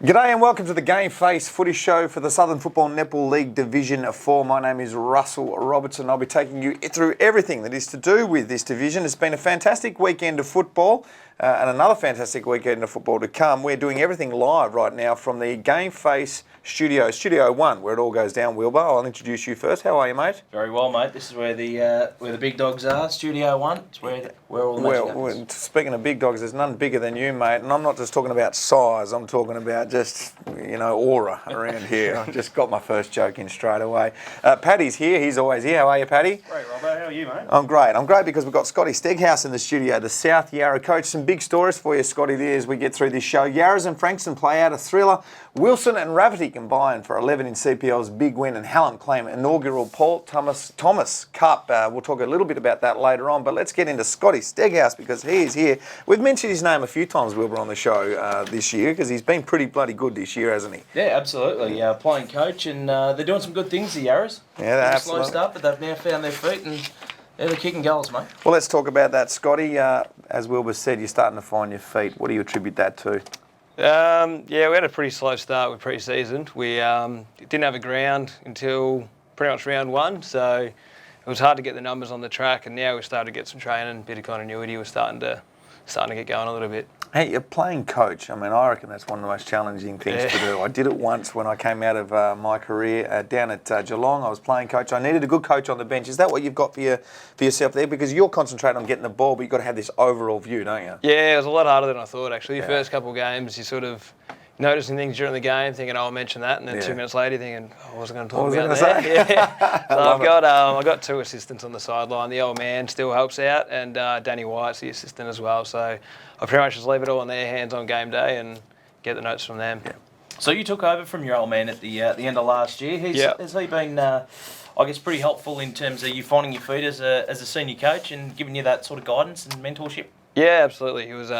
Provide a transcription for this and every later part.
G'day and welcome to the GameFace Footy Show for the Southern Football Netball League Division 4. My name is Russell Robertson. I'll be taking you through everything that is to do with this division. It's been a fantastic weekend of football and another fantastic weekend of football to come. We're doing everything live right now from the GameFace Studio, Studio 1, where it all goes down. Wilbur, I'll introduce you first. How are you, mate? Very well, mate. This is where the big dogs are. Studio 1. It's where all the magic happens. Speaking of big dogs, there's none bigger than you, mate. And I'm not just talking about size. I'm talking about just, aura around here. I just got my first joke in straight away. Paddy's here. He's always here. How are you, Paddy? Great, Robbo. How are you, mate? I'm great. I'm great because we've got Scotty Steghouse in the studio, the South Yarra coach. Some big stories for you, Scotty, there as we get through this show. Yarras and Frankston play out a thriller. Wilson and Rafferty combine for 11 in CPL's big win, and Hallam claim inaugural Paul Thomas Cup. We'll talk a little bit about that later on, but let's get into Scotty Steghouse because he's here. We've mentioned his name a few times, Wilbur, on the show this year because he's been pretty bloody good this year, hasn't he? Yeah, absolutely. Playing coach, and they're doing some good things, the Yarras. Yeah, they're absolutely. Slow start, but they've now found their feet, and they're kicking goals, mate. Well, let's talk about that, Scotty. As Wilbur said, you're starting to find your feet. What do you attribute that to? We had a pretty slow start with pre-season. We didn't have a ground until pretty much round one, so it was hard to get the numbers on the track. And now we've started to get some training, a bit of continuity. We're starting to get going a little bit. Hey, you're playing coach. I mean, I reckon that's one of the most challenging things to do. I did it once when I came out of my career down at Geelong. I was playing coach. I needed a good coach on the bench. Is that what you've got for yourself there? Because you're concentrating on getting the ball, but you've got to have this overall view, don't you? Yeah, it was a lot harder than I thought, actually. The first couple of games, you sort of noticing things during the game, thinking, I'll mention that, and then 2 minutes later, thinking, I wasn't going to talk about that. Yeah. So I've got two assistants on the sideline. The old man still helps out, and Danny White's the assistant as well. So I pretty much just leave it all in their hands on game day and get the notes from them. Yeah. So you took over from your old man at the end of last year. Has he been, pretty helpful in terms of you finding your feet as a senior coach and giving you that sort of guidance and mentorship? Yeah, absolutely. He was.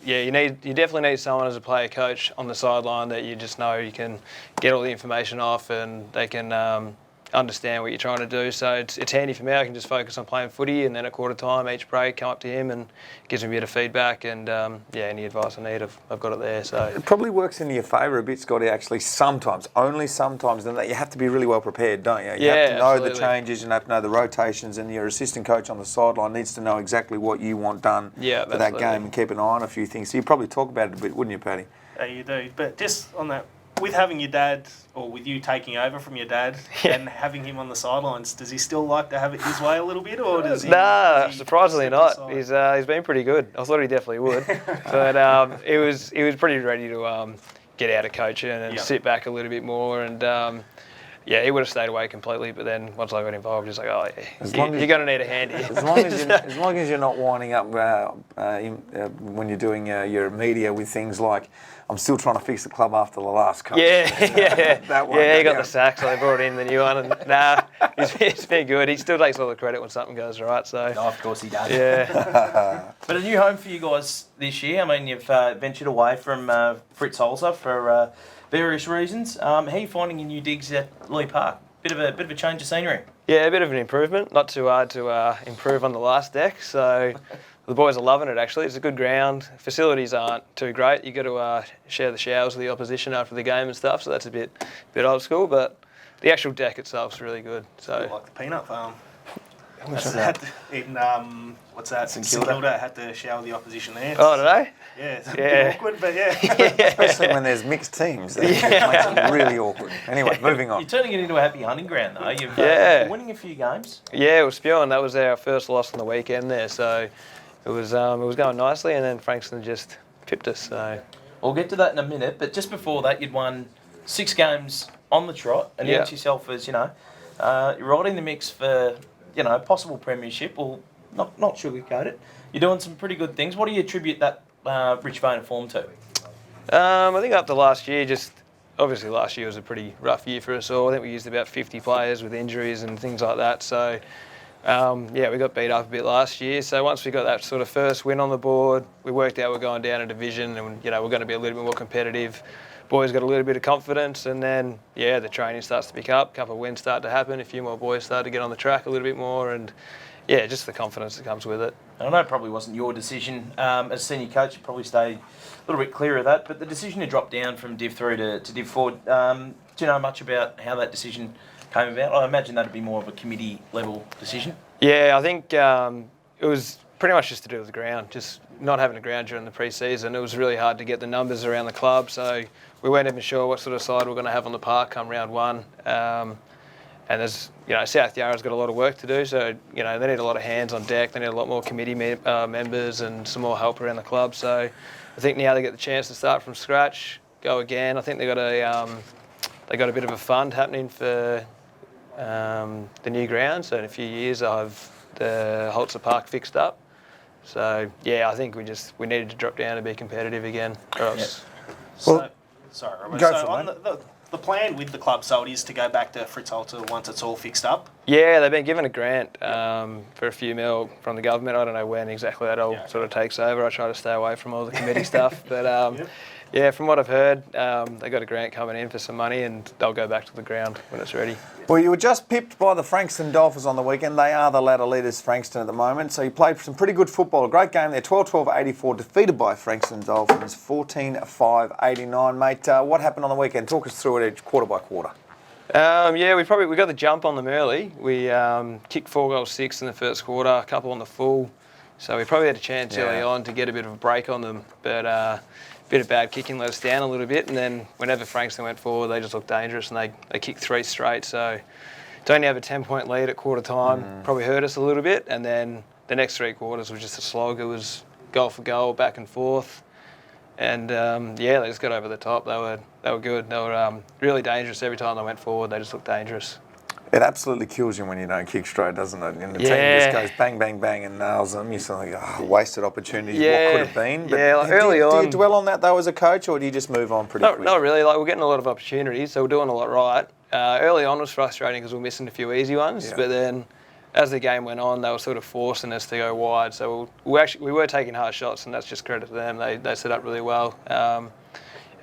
You definitely need someone as a player coach on the sideline that you just know you can get all the information off and they can understand what you're trying to do. So it's handy for me. I can just focus on playing footy, and then at quarter time each break come up to him and gives me a bit of feedback, and any advice I need I've got it there. So it probably works in your favour a bit, Scotty, actually only sometimes, and that you have to be really well prepared, don't you? You have to know the changes, you have to know the rotations, and your assistant coach on the sideline needs to know exactly what you want done for that game and keep an eye on a few things. So you probably talk about it a bit, wouldn't you, Paddy? Yeah, you do. But just on that, with having your dad, or with you taking over from your dad and having him on the sidelines, does he still like to have it his way a little bit, or does he? No, surprisingly not. He's been pretty good. I thought he definitely would, but he was pretty ready to get out of coaching and sit back a little bit more, and he would have stayed away completely. But then once I got involved, he's like, you're going to need a hand here. As long as you're not winding up when you're doing your media with things like, I'm still trying to fix the club after the last coach. That one. Yeah, he got the sack, so they brought in the new one. And he's been good. He still takes all the credit when something goes right. So of course he does. Yeah. But a new home for you guys this year. I mean, you've ventured away from Fritz Holzer for various reasons. How are you finding your new digs at Lee Park? Bit of a change of scenery. Yeah, a bit of an improvement. Not too hard to improve on the last deck. So the boys are loving it, actually. It's a good ground. Facilities aren't too great. You've got to share the showers with the opposition after the game and stuff, so that's a bit old school. But the actual deck itself's really good. So like the peanut farm. What's that? St Kilda had to shower the opposition there. Oh, did they? Yeah, it's a bit awkward, but Especially when there's mixed teams. It makes it really awkward. Anyway, moving on. You're turning it into a happy hunting ground, though. You're winning a few games. Yeah, it was spewing. That was our first loss on the weekend there, so it was going nicely, and then Frankston just pipped us. So we'll get to that in a minute, but just before that, you'd won 6 games on the trot, and announced yourself as you're right in the mix for possible premiership. Well, not sugarcoat it. You're doing some pretty good things. What do you attribute that rich vein of form to? I think up to last year, obviously last year was a pretty rough year for us all. I think we used about 50 players with injuries and things like that. So we got beat up a bit last year. So once we got that sort of first win on the board, we worked out we're going down a division, and we're going to be a little bit more competitive. Boys got a little bit of confidence, and then the training starts to pick up. A couple of wins start to happen. A few more boys start to get on the track a little bit more, and yeah, just the confidence that comes with it. And I know it probably wasn't your decision as senior coach. You probably stay a little bit clear of that. But the decision to drop down from Div 3 to Div 4, do you know much about how that decision came about? I imagine that'd be more of a committee level decision. Yeah, I think it was pretty much just to do with the ground, just not having a ground during the pre-season. It was really hard to get the numbers around the club, so we weren't even sure what sort of side we're going to have on the park come round one. And there's, South Yarra's got a lot of work to do, so, they need a lot of hands on deck. They need a lot more committee members and some more help around the club. So I think now they get the chance to start from scratch, go again. I think they got a bit of a fund happening for the new ground. So in a few years, I'll have the Holzer Park fixed up. So yeah, I think we needed to drop down to be competitive again. Or else. Sorry, Robert. Go So for it, on the plan with the club, so it is to go back to Fritz Holzer once it's all fixed up? Yeah, they've been given a grant for a few mil from the government. I don't know when exactly that all sort of takes over. I try to stay away from all the committee stuff. But yeah, from what I've heard, they got a grant coming in for some money and they'll go back to the ground when it's ready. Well, you were just pipped by the Frankston Dolphins on the weekend. They are the ladder leaders, Frankston, at the moment. So you played some pretty good football. A great game there, 12-12-84, defeated by Frankston Dolphins, 14-5-89. Mate, what happened on the weekend? Talk us through it quarter by quarter. Yeah, we got the jump on them early. We kicked 4 goals 6 in the first quarter, a couple on the full. So we probably had a chance early on to get a bit of a break on them. But bit of bad kicking let us down a little bit, and then whenever Frankston went forward, they just looked dangerous, and they kicked 3 straight. So to only have a 10-point lead at quarter time probably hurt us a little bit, and then the next 3 quarters was just a slog. It was goal for goal, back and forth, and they just got over the top. They were good. They were really dangerous every time they went forward. They just looked dangerous. It absolutely kills you when you don't kick straight, doesn't it? And the team just goes bang, bang, bang and nails them. You're sort of like, wasted opportunities, what could have been. But early on. Do you dwell on that, though, as a coach, or do you just move on pretty quick? Not really. We're getting a lot of opportunities, so we're doing a lot right. Early on was frustrating because we were missing a few easy ones, but then as the game went on, they were sort of forcing us to go wide. So we were taking hard shots, and that's just credit to them. They set up really well. And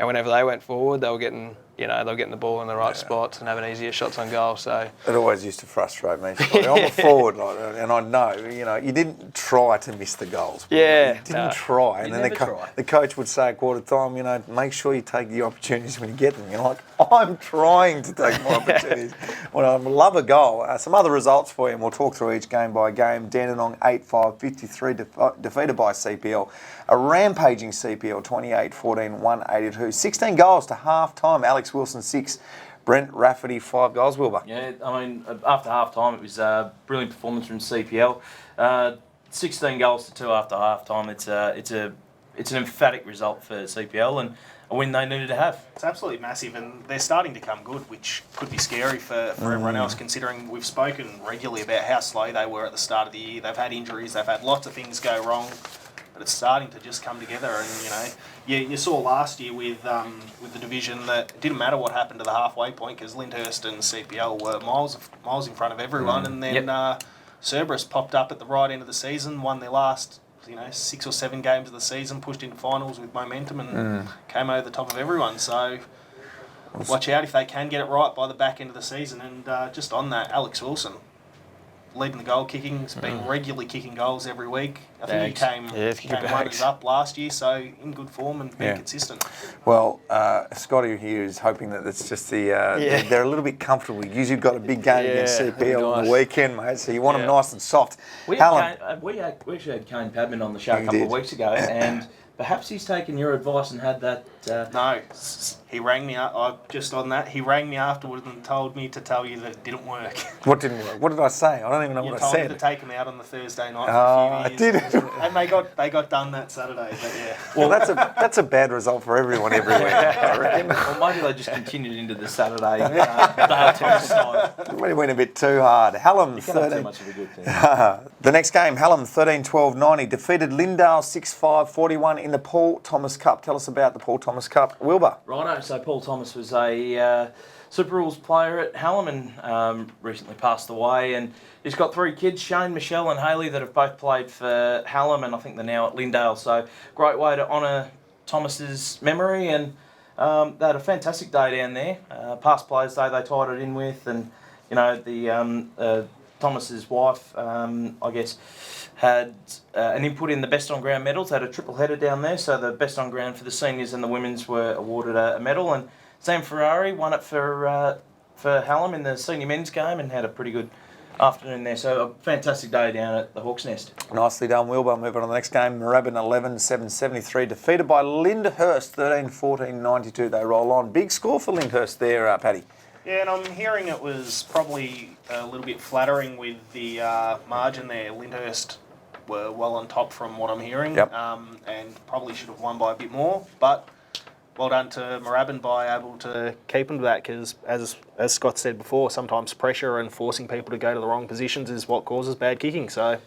whenever they went forward, they were getting the ball in the right spots and having easier shots on goal. So it always used to frustrate me. I'm a forward, and I know, you didn't try to miss the goals. Yeah, you didn't try, and then the coach would say at quarter time, make sure you take the opportunities when you get them. You're like, I'm trying to take my opportunities. Well, I love a goal. Some other results for you, and we'll talk through each game by game. Dandenong 8-5-53 defeated by CPL. A rampaging CPL 28-14-182. 16 goals to half time. Alex Wilson 6, Brent Rafferty 5 goals. Wilbur. Yeah, I mean, after half time, it was a brilliant performance from CPL. 16 goals to 2 after half time. It's an emphatic result for CPL and a win they needed to have. It's absolutely massive, and they're starting to come good, which could be scary for everyone else, considering we've spoken regularly about how slow they were at the start of the year. They've had injuries, they've had lots of things go wrong, but it's starting to just come together. And you saw last year with the division that it didn't matter what happened to the halfway point because Lyndhurst and CPL were miles in front of everyone, and then Cerberus popped up at the right end of the season, won their last 6 or 7 games of the season, pushed into finals with momentum, and came over the top of everyone. So watch out if they can get it right by the back end of the season. And just on that, Alex Wilson, leading the goal kicking, has been regularly kicking goals every week. I think he came runners up last year, so in good form and being consistent. Well, Scotty here is hoping that it's just they're a little bit comfortable. You usually got a big game against CPL on the weekend, mate, so you want them nice and soft. We actually had Kane Padman on the show a couple of weeks ago, and perhaps he's taken your advice and had that... No, he rang me up. Just on that, he rang me afterwards and told me to tell you that it didn't work. What didn't work? What did I say? I don't even know what I said. You told me to take him out on the Thursday night for a few years. I did. And they got done that Saturday, but yeah. Well, that's a bad result for everyone every week, I reckon. Or maybe they just continued into the Saturday Dale tennis side. Maybe went a bit too hard. Hallam 13. Too much of a good thing. The next game, Hallam 13-12-90 defeated Lindale 6-5-41 in the Paul Thomas Cup. Tell us about the Paul Thomas Cup, Wilbur. Righto. So Paul Thomas was a Super Rules player at Hallam and recently passed away. And he's got 3 kids, Shane, Michelle and Hayley, that have both played for Hallam, and I think they're now at Lindale. So great way to honour Thomas's memory. And they had a fantastic day down there. Past Players Day they tied it in with, and the Thomas's wife, I guess, had an input in the best on ground medals. They had a triple header down there, so the best on ground for the seniors and the women's were awarded a medal. And Sam Ferrari won it for Hallam in the senior men's game and had a pretty good afternoon there. So a fantastic day down at the Hawk's Nest. Nicely done, Wilbur. Moving on to the next game. Moorabbin 11-7-73, defeated by Lyndhurst 13-14-92. They roll on. Big score for Lyndhurst there, Paddy. Yeah, and I'm hearing it was probably a little bit flattering with the margin there. Lyndhurst were well on top from what I'm hearing, Yep. and probably should have won by a bit more. But well done to Moorabbin by able to keep them to that, because as Scott said before, sometimes pressure and forcing people to go to the wrong positions is what causes bad kicking. So.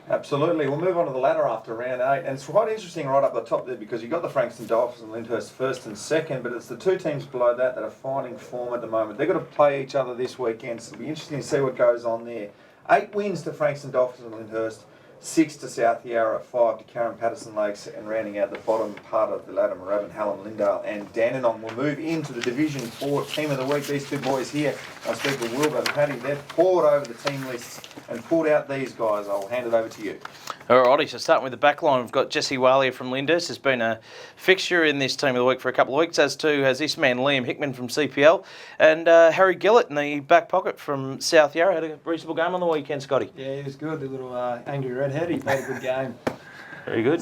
Absolutely. We'll move on to the ladder after round 8. And it's quite interesting right up the top there, because you've got the Frankston Dolphins and Lyndhurst first and second, but it's the two teams below that are finding form at the moment. They've got to play each other this weekend, so it'll be interesting to see what goes on there. 8 wins to Frankston Dolphins and Lyndhurst, 6 to South Yarra, 5 to Karen Patterson Lakes, and rounding out the bottom part of the ladder, Moorabbin, Hallam, Lindale and Dandenong. We'll move into the Division 4 Team of the Week. These two boys here, I speak with Wilbur and Paddy, they've poured over the team lists and pulled out these guys. I'll hand it over to you. Alrighty, so starting with the back line, we've got Jesse Walia from Lyndhurst, has been a fixture in this Team of the Week for a couple of weeks, as too has this man Liam Hickman from CPL, and Harry Gillett in the back pocket from South Yarra. Had a reasonable game on the weekend, Scotty. Yeah, he was good. The little angry redhead. He played a good game. Very good.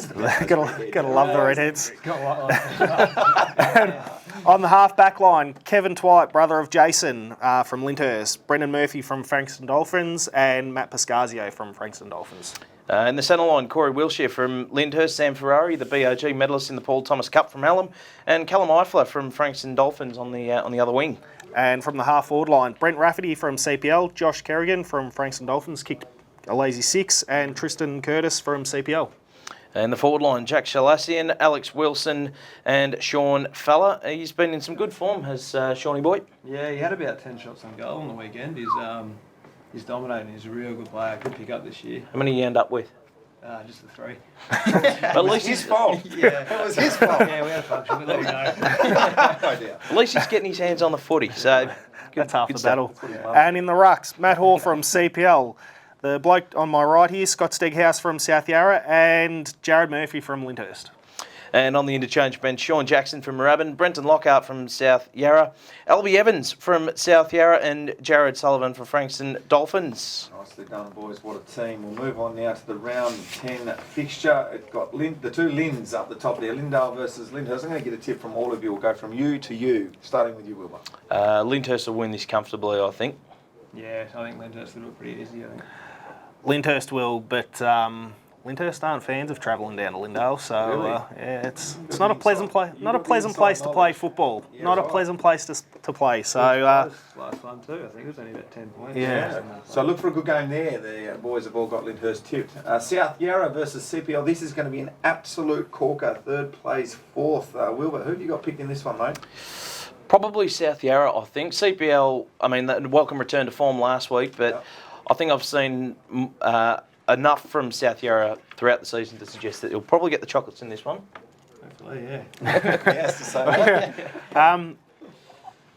Gotta love the redheads. Yeah. On the half back line, Kevin Twight, brother of Jason from Lyndhurst, Brendan Murphy from Frankston Dolphins, and Matt Pascasio from Frankston Dolphins. In the centre line, Corey Wilshire from Lyndhurst, Sam Ferrari, the BOG medalist in the Paul Thomas Cup from Hallam, and Callum Eifler from Frankston Dolphins on the other wing. And from the half forward line, Brent Rafferty from CPL, Josh Kerrigan from Frankston Dolphins kicked a lazy 6, and Tristan Curtis from CPL. And the forward line, Jack Shalassian, Alex Wilson and Sean Fella. He's been in some good form, has Shawnee boy. Yeah, he had about 10 shots on goal on the weekend. He's dominating. He's a real good player. Good pick up this year. How many you end up with? Just the 3. At least His fault. Yeah. It was his fault. Yeah, we had a function. But there we go. Oh dear. At least he's getting his hands on the footy. So That's half the stuff. battle. And in the rucks, Matt Hall from CPL. The bloke on my right here, Scott Steghouse from South Yarra, and Jared Murphy from Lyndhurst. And on the interchange bench, Sean Jackson from Moorabbin, Brenton Lockhart from South Yarra, Albie Evans from South Yarra, and Jared Sullivan from Frankston Dolphins. Nicely done, boys. What a team. We'll move on now to the round 10 fixture. It's got the two Linds up the top there, Lindale versus Lyndhurst. I'm going to get a tip from all of you. We'll go from you to you, starting with you, Wilbur. Lyndhurst will win this comfortably, I think. Yeah, I think Lyndhurst will do it pretty easy, I think. Lyndhurst will, but Lyndhurst aren't fans of travelling down to Lindale, so Really? yeah, it's not a pleasant place. Not a pleasant place to play football. Yeah, Not a right. pleasant place to play. So Last one too, I think it was only about 10 points. Yeah. So look for a good game there. The boys have all got Lyndhurst tipped. South Yarra versus CPL. This is going to be an absolute corker. Third place, fourth. Wilbur, who have you got picked in this one, mate? Probably South Yarra, I think. CPL, I mean, the welcome return to form last week, but Yep. I think I've seen enough from South Yarra throughout the season to suggest that he'll probably get the chocolates in this one. Hopefully, yeah. He has to say that.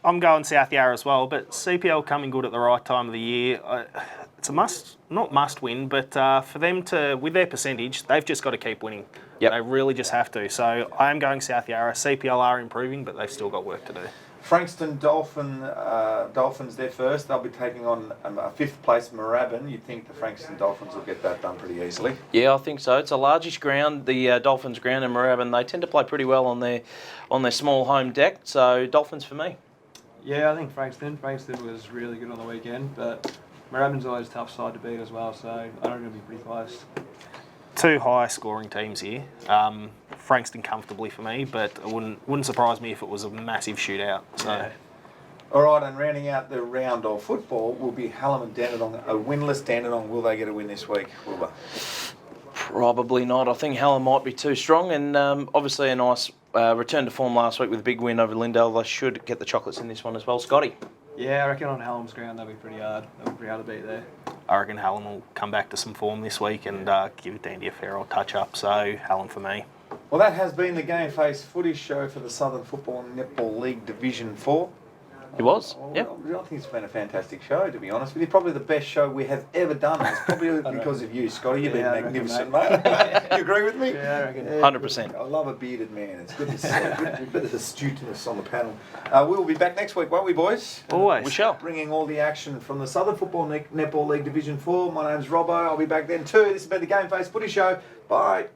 I'm going South Yarra as well, but CPL coming good at the right time of the year. It's a not must win, but for them to, with their percentage, they've just got to keep winning. Yep. They really just have to. So I am going South Yarra. CPL are improving, but they've still got work to do. Frankston Dolphins there first. They'll be taking on a fifth place Moorabbin. You'd think the Frankston Dolphins will get that done pretty easily. Yeah, I think so. It's a largish ground, the Dolphins ground in Moorabbin. They tend to play pretty well on their small home deck, so Dolphins for me. Yeah, I think Frankston was really good on the weekend, but Moorabbin's always a tough side to beat as well, so I think it'll be pretty close. Two high scoring teams here. Frankston comfortably for me, but it wouldn't surprise me if it was a massive shootout. So. Yeah. All right, and rounding out the round of football will be Hallam and Dandenong. A winless Dandenong. Will they get a win this week, Wilbur? Probably not. I think Hallam might be too strong, and obviously a nice return to form last week with a big win over Lindale. They should get the chocolates in this one as well. Scotty? Yeah, I reckon on Hallam's ground they'll be pretty hard. They'll be pretty hard to beat there. I reckon Hallam will come back to some form this week and give Dandy a fair old touch up. So Hallam for me. Well, that has been the GameFace Footy Show for the Southern Football and Netball League Division 4. He was, Well, yep. I think it's been a fantastic show, to be honest with you. Probably the best show we have ever done. It's probably because of you, Scotty. You've been Yeah, I reckon, magnificent, mate. You agree with me? Yeah, I reckon. 100%. I love a bearded man. It's good to see a bit of astuteness on the panel. We'll be back next week, won't we, boys? Always. We shall. Bringing all the action from the Southern Football Netball League Division 4. My name's Robbo. I'll be back then too. This has been the GameFace Footy Show. Bye.